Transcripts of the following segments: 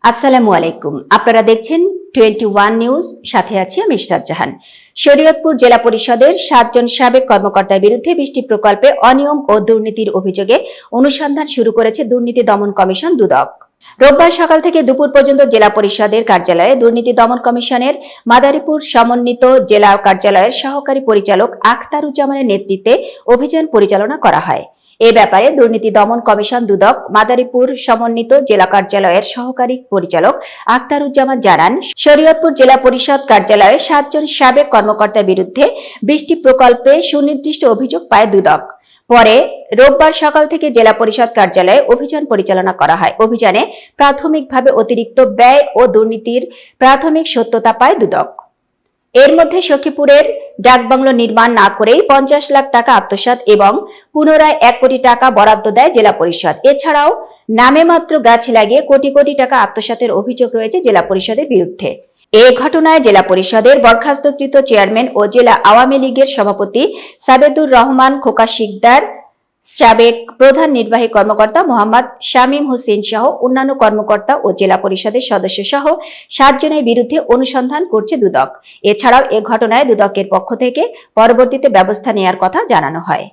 আসসালামু আলাইকুম। আপনারা দেখছেন 21 নিউজ, সাথে আছি আমি ইশরাত জাহান। শরীয়তপুর জেলা পরিষদের 7 জন সাবেক কর্মকর্তার বিরুদ্ধে বৃষ্টি প্রকল্পে অনিয়ম ও দুর্নীতির অভিযোগে অনুসন্ধান শুরু করেছে দুর্নীতি দমন কমিশন দুদক। রোববার সকাল থেকে দুপুর পর্যন্ত জেলা পরিষদের কার্যালয়ে দুর্নীতি দমন কমিশনের মাদারীপুর সমন্বিত জেলা কার্যালয়ের সহকারী পরিচালক আখতারুজ্জামানের নেতৃত্বে অভিযান পরিচালনা করা হয়। এ ব্যাপারে দুর্নীতি দমন কমিশন দুদক মাদারীপুর সমন্বিত জেলা কার্যালয়ের সহকারী পরিচালক আখতারুজ্জামান জানান, শরীয়তপুর জেলা পরিষদ কার্যালয়ে 7 জন সাবেক কর্মকর্তার বিরুদ্ধে বৃষ্টি প্রকল্পে সুনির্দিষ্ট অভিযোগ পায় দুদক। পরে রোববার সকাল থেকে জেলা পরিষদ কার্যালয়ে অভিযান পরিচালনা করা হয়। অভিযানে প্রাথমিকভাবে অতিরিক্ত ব্যয় ও দুর্নীতির প্রাথমিক সত্যতা পায় দুদক। এর মধ্যে সখীপুরের ডাকবাংলো নির্মাণ না করেই 50 লাখ টাকা আত্মসাৎ এবং পুনরায় 1 কোটি টাকা বরাদ্দ দেয় জেলা পরিষদ। এছাড়াও নামে মাত্র গাছ লাগিয়ে কোটি কোটি টাকা আত্মসাতের অভিযোগ রয়েছে জেলা পরিষদের বিরুদ্ধে। এ ঘটনায় জেলা পরিষদের বরখাস্তকৃত চেয়ারম্যান ও জেলা আওয়ামী লীগের সভাপতি সাবেদুর রহমান খোকা শিকদার, সাবেক প্রধান নির্বাহী কর্মকর্তা মোহাম্মদ শামীম হোসেন সহ অন্যান্য কর্মকর্তা ও জেলা পরিষদের সদস্য সহ 7 জনের বিরুদ্ধে অনুসন্ধান করছে দুদক। এছাড়াও এ ঘটনায় দুদকের পক্ষ থেকে পরবর্তীতে ব্যবস্থা নেওয়ার কথা জানানো হয়।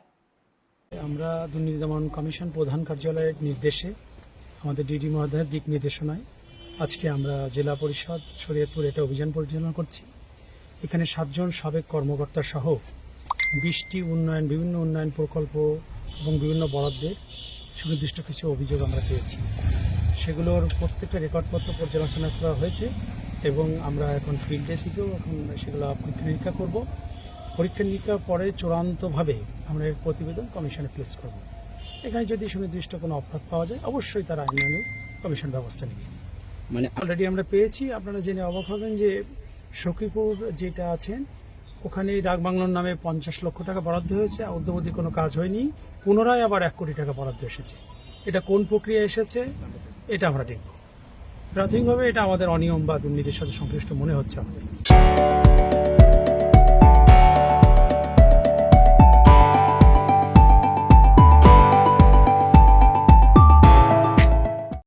আমরা দুর্নীতি দমন কমিশন প্রধান কার্যালয়ের নির্দেশে আমাদের ডিডি মহোদয়ের দিক নির্দেশনায় আজকে আমরা জেলা পরিষদ শরীয়তপুর এটা অভিযান পরিচালনা করছি। এখানে 7 জন সাবেক কর্মকর্তা সহ 20টি বিভিন্ন উন্নয়ন প্রকল্প এবং বিভিন্ন বরাদ্দের সুনির্দিষ্ট কিছু অভিযোগ আমরা পেয়েছি। সেগুলোর প্রত্যেকটা রেকর্ডপত্র পর্যালোচনা করা হয়েছে এবং আমরা এখন ফিল্ডে থেকেও এখন সেগুলো পরীক্ষা নিরীক্ষা করব। পরীক্ষা নিরীক্ষার পরে চূড়ান্তভাবে আমরা এর প্রতিবেদন কমিশনে প্লেস করব। এখানে যদি সুনির্দিষ্ট কোনো অপরাধ পাওয়া যায় অবশ্যই তার আইনানুগ কমিশন ব্যবস্থা নেবে। মানে অলরেডি আমরা পেয়েছি, আপনারা জেনে অবাক হবেন যে সখীপুর যেটা আছেন ওখানে ডাকবাংলোর নামে 50 লক্ষ টাকা বরাদ্দ হয়েছে, অদ্যাবধি কোনো কাজ হয়নি, পুনরায় আবার 1 কোটি টাকা বরাদ্দ এসেছে। এটা কোন প্রক্রিয়া এসেছে এটা আমরা দেখব। প্রাথমিকভাবে এটা আমাদের অনিয়ম বা দুর্নীতির সাথে সংশ্লিষ্ট মনে হচ্ছে আমাদের।